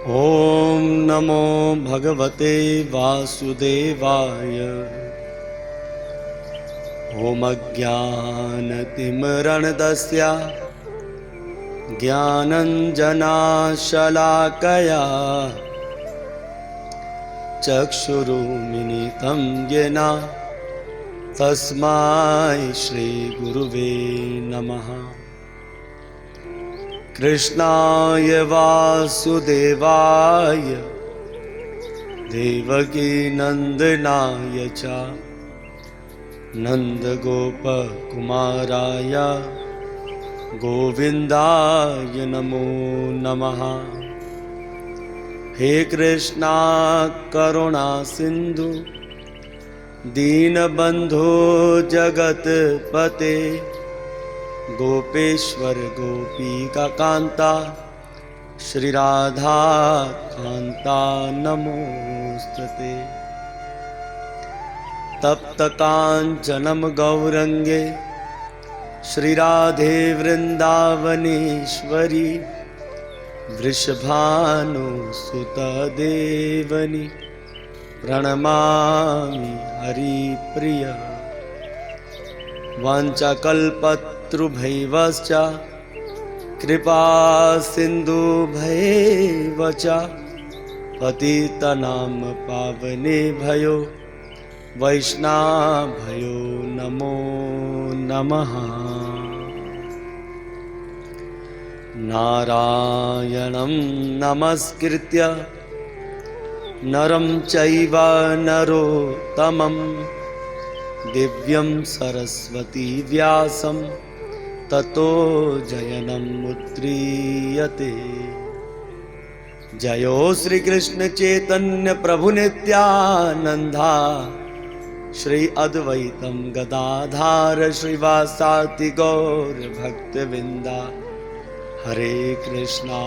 ओम नमो भगवते वासुदेवाय। ओम अज्ञानतिमिरणदस्या ज्ञानञ्जनाशलाकया चक्षुरुन्मिलितं येन तस्मै श्रीगुरुवे नमः। कृष्णाय वासुदेवाय देवकीनन्दनाय च नन्दगोपकुमाराय गोविन्दाय नमो नमः। हे कृष्णा करुणा सिन्धु दीनबन्धो जगत्पते गोपेश्वर गोपीका कांता श्री राधा कांता नमोस्तुते। तप्त कांचनम गौरंगे श्री राधे वृंदावनेश्वरी वृषभानुसुत देवनी प्रणमामि हरिप्रिय। वाञ्छाकल्पतरुभ्यश्च कृपा सिन्धुभ्येव च पतितनां पावनेभ्यो वैष्णवेभ्यो नमो नमः। नारायणं नमस्कृत्य नरं चैव नरोत्तमं दिव्यं सरस्वती व्यासं ततो जयमुद्रीयते। जयो श्री कृष्ण चैतन्य प्रभु नित्यानंदा श्री अद्वैतम गदाधार श्रीवासादि गौर भक्तवृंदा। हरे कृष्णा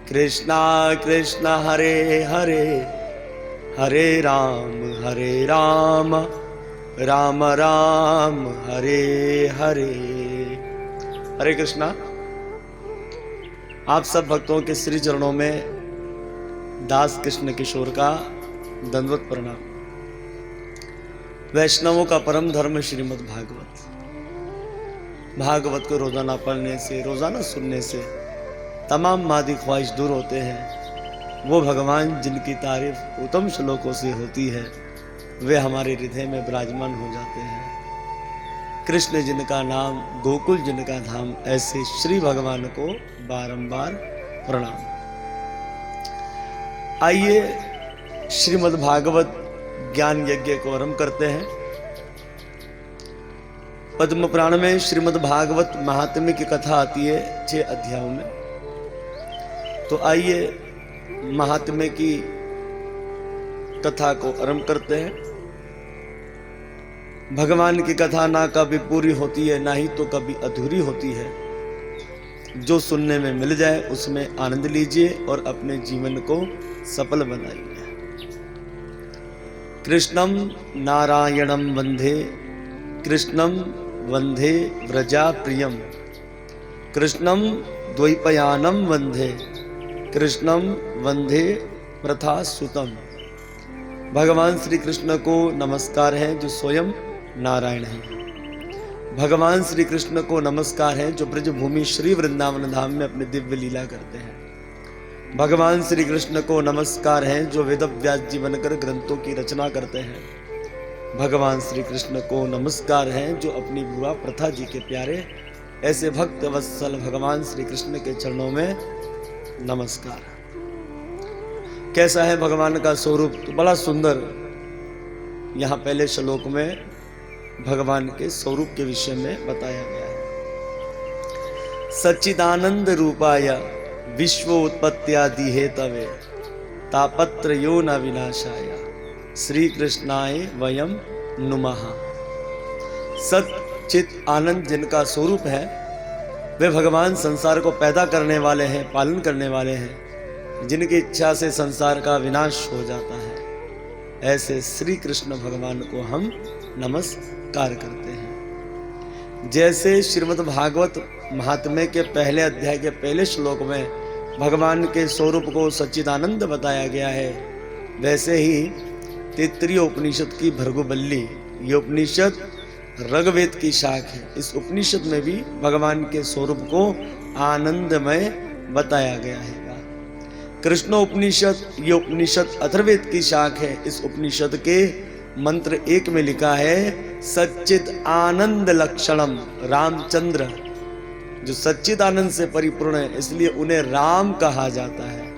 कृष्णा कृष्णा हरे हरे हरे राम राम राम हरे हरे। हरे कृष्णा। आप सब भक्तों के श्री चरणों में दास कृष्ण किशोर का दंडवत प्रणाम। वैष्णवों का परम धर्म श्रीमद् भागवत को रोजाना पढ़ने से, रोजाना सुनने से तमाम मादी ख्वाहिश दूर होते हैं। वो भगवान जिनकी तारीफ उत्तम श्लोकों से होती है वे हमारे हृदय में विराजमान हो जाते हैं। कृष्ण जिनका नाम, गोकुल जिनका धाम, ऐसे श्री भगवान को बारंबार प्रणाम। आइए श्रीमद् भागवत ज्ञान यज्ञ को आरंभ करते हैं। पद्म पुराण में श्रीमद् भागवत महात्म्य की कथा आती है 6 अध्यायों में। तो आइए महात्म्य की कथा को आरंभ करते हैं। भगवान की कथा ना कभी पूरी होती है, ना ही तो कभी अधूरी होती है। जो सुनने में मिल जाए उसमें आनंद लीजिए और अपने जीवन को सफल बनाइए। कृष्णम नारायणम वंदे, कृष्णम वंदे व्रजा प्रियम, कृष्णम द्वैपायनम वंदे, कृष्णम वंदे प्रथा सुतम। भगवान श्री कृष्ण को नमस्कार है जो स्वयं नारायण है। भगवान श्री कृष्ण को नमस्कार है जो ब्रजभूमि श्री वृंदावन धाम में अपनी दिव्य लीला करते हैं। भगवान श्री कृष्ण को नमस्कार है जो वेद व्यास जी बनकर ग्रंथों की रचना करते हैं। भगवान श्री कृष्ण को नमस्कार है जो अपनी बुआ प्रथा जी के प्यारे ऐसे भक्त वत्सल भगवान श्री कृष्ण के चरणों में नमस्कार। कैसा है भगवान का स्वरूप? तो बड़ा सुंदर यहाँ पहले श्लोक में भगवान के स्वरूप के विषय में बताया गया है। सच्चिदानंद रूपाय विश्वोत्पत्त्यादि हेतवे तापत्रयो न विनाशाय श्री कृष्णाय वयम नुमः। सच्चित आनंद जिनका स्वरूप है वे भगवान संसार को पैदा करने वाले हैं, पालन करने वाले हैं, जिनकी इच्छा से संसार का विनाश हो जाता है। ऐसे श्री कृष्ण भगवान को हम नमस्कार करते हैं। जैसे श्रीमद् भागवत महात्म्य के पहले अध्याय के पहले श्लोक में भगवान के स्वरूप को सच्चिदानंद बताया गया है, वैसे ही तैत्तिरीय उपनिषद की भृगुबल्ली, ये उपनिषद ऋग्वेद की शाख है। इस उपनिषद में भी भगवान के स्वरूप को आनंदमय बताया गया है। कृष्ण उपनिषद, ये उपनिषद अथर्ववेद की शाख है। इस उपनिषद के मंत्र 1 में लिखा है सच्चिद आनंद लक्षणम रामचंद्र, जो सच्चिद आनंद से परिपूर्ण है, इसलिए उन्हें राम कहा जाता है।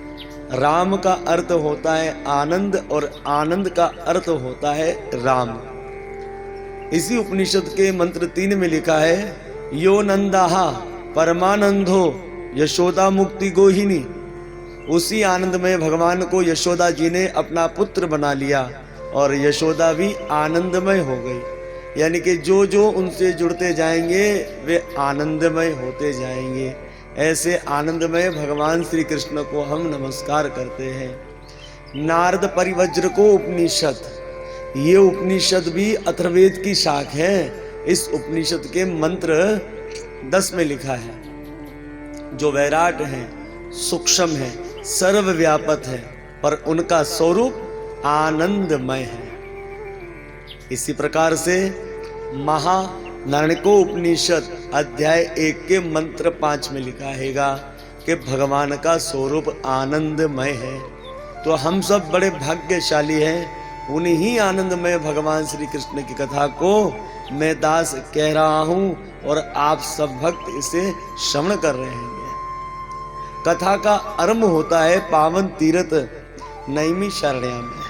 राम का अर्थ होता है आनंद और आनंद का अर्थ होता है राम। इसी उपनिषद के मंत्र 3 में लिखा है यो नंदाहा परमानंदो यशोदा मुक्ति गोहिनी। उसी आनंद में भगवान को यशोदा जी ने अपना पुत्र बना लिया और यशोदा भी आनंदमय हो गई। यानी कि जो जो उनसे जुड़ते जाएंगे वे आनंदमय होते जाएंगे। ऐसे आनंदमय भगवान श्री कृष्ण को हम नमस्कार करते हैं। नारद परिवज्र को उपनिषद, ये उपनिषद भी अथर्ववेद की शाख है। इस उपनिषद के मंत्र 10 में लिखा है जो वैराट है, सूक्ष्म है, सर्वव्यापक है, पर उनका स्वरूप आनंदमय है। इसी प्रकार से महानारणको उपनिषद अध्याय 1 के मंत्र 5 में लिखा हैगा कि भगवान का स्वरूप आनंदमय है। तो हम सब बड़े भाग्यशाली हैं। उन्हीं आनंदमय भगवान श्री कृष्ण की कथा को मैं दास कह रहा हूँ और आप सब भक्त इसे श्रवण कर रहे हैं। कथा का आरंभ होता है पावन तीर्थ नैमी शरण्या में।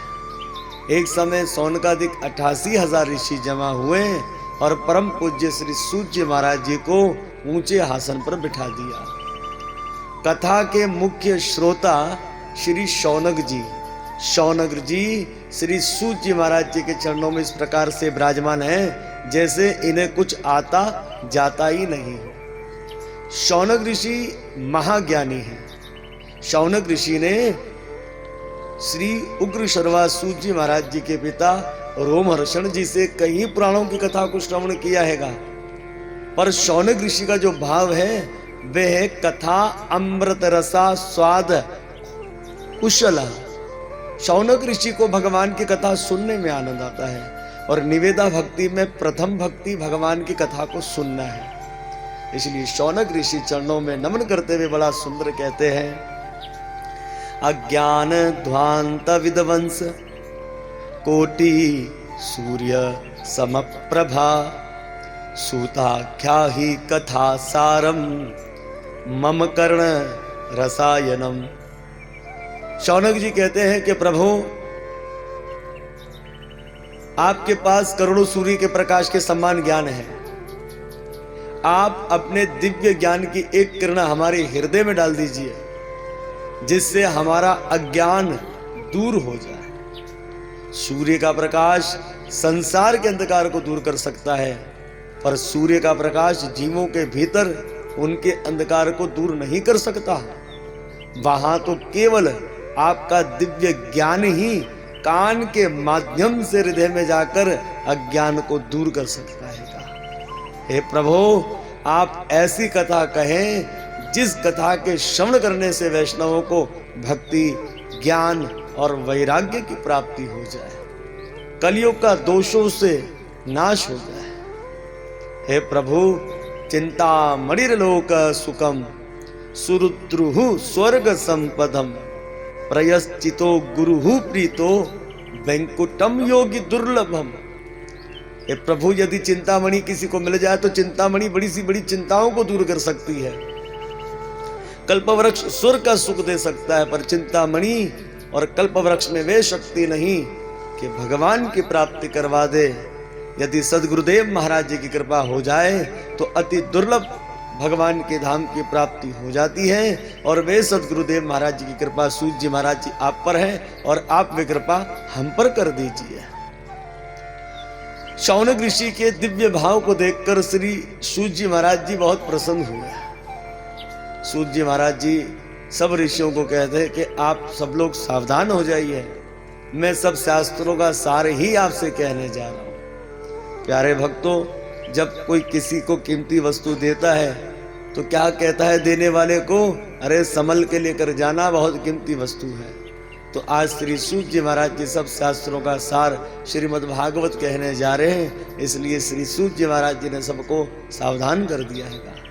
एक समय सौनकादिक 88,000 ऋषि जमा हुए और परम पूज्य श्री सूर्य महाराज जी को ऊंचे आसन पर बिठा दिया। कथा के मुख्य श्रोता श्री शौनक जी श्री सूर्य महाराज जी के चरणों में इस प्रकार से विराजमान है जैसे इन्हें कुछ आता जाता ही नहीं हो। शौनक ऋषि महाज्ञानी हैं। शौनक ऋषि ने श्री उग्र शर्वा सूर्य महाराज जी के पिता रोमहर्षण जी से कई पुराणों की कथा को श्रवण किया हैगा, पर शौनक ऋषि का जो भाव है वह है कथा अमृत रसा स्वाद कुशला। शौनक ऋषि को भगवान की कथा सुनने में आनंद आता है और निवेदा भक्ति में प्रथम भक्ति भगवान की कथा को सुनना है। इसलिए शौनक ऋषि चरणों में नमन करते हुए बड़ा सुंदर कहते हैं अज्ञान ध्वांत विध्वंस कोटि सूर्य समप्रभा सूताख्या ही कथा सारम मम कर्ण रसायनम। शौनक जी कहते हैं कि प्रभु, आपके पास करोड़ों सूर्य के प्रकाश के समान ज्ञान है। आप अपने दिव्य ज्ञान की एक किरण हमारे हृदय में डाल दीजिए जिससे हमारा अज्ञान दूर हो जाए। सूर्य का प्रकाश संसार के अंधकार को दूर कर सकता है, पर सूर्य का प्रकाश जीवों के भीतर उनके अंधकार को दूर नहीं कर सकता। वहां तो केवल आपका दिव्य ज्ञान ही कान के माध्यम से हृदय में जाकर अज्ञान को दूर कर सकता है। हे प्रभु, आप ऐसी कथा कहें जिस कथा के श्रवण करने से वैष्णवों को भक्ति, ज्ञान और वैराग्य की प्राप्ति हो जाए, कलयुग का दोषों से नाश हो जाए। हे प्रभु, चिंता मणिर्लोक सुखम सुरुद्रुहु स्वर्ग संपदम प्रयश्चितो गुरुहु प्रीतो वैंकुटम योगी दुर्लभम। हे प्रभु, यदि चिंतामणि किसी को मिल जाए तो चिंतामणि बड़ी सी बड़ी चिंताओं को दूर कर सकती है। कल्पवृक्ष स्वर्ग का सुख दे सकता है, पर चिंतामणि और कल्पवृक्ष में वे शक्ति नहीं कि भगवान की प्राप्ति करवा दे। यदि सदगुरुदेव महाराज जी की कृपा हो जाए तो अति दुर्लभ भगवान के धाम की प्राप्ति हो जाती है। और वे सदगुरुदेव महाराज जी की कृपा सूर्य महाराज जी आप पर है और आप वे कृपा हम पर कर दीजिए। शौनक ऋषि के दिव्य भाव को देखकर श्री सूर्य महाराज जी बहुत प्रसन्न हुए। सूर्य महाराज जी सब ऋषियों को कहते हैं कि आप सब लोग सावधान हो जाइए, मैं सब शास्त्रों का सार ही आपसे कहने जा रहा हूं। प्यारे भक्तों, जब कोई किसी को कीमती वस्तु देता है तो क्या कहता है देने वाले को, अरे संभल के लेकर जाना, बहुत कीमती वस्तु है। तो आज श्री सूत जी महाराज जी सब शास्त्रों का सार श्रीमद् भागवत कहने जा रहे हैं, इसलिए श्री सूत जी महाराज जी ने सबको सावधान कर दिया है।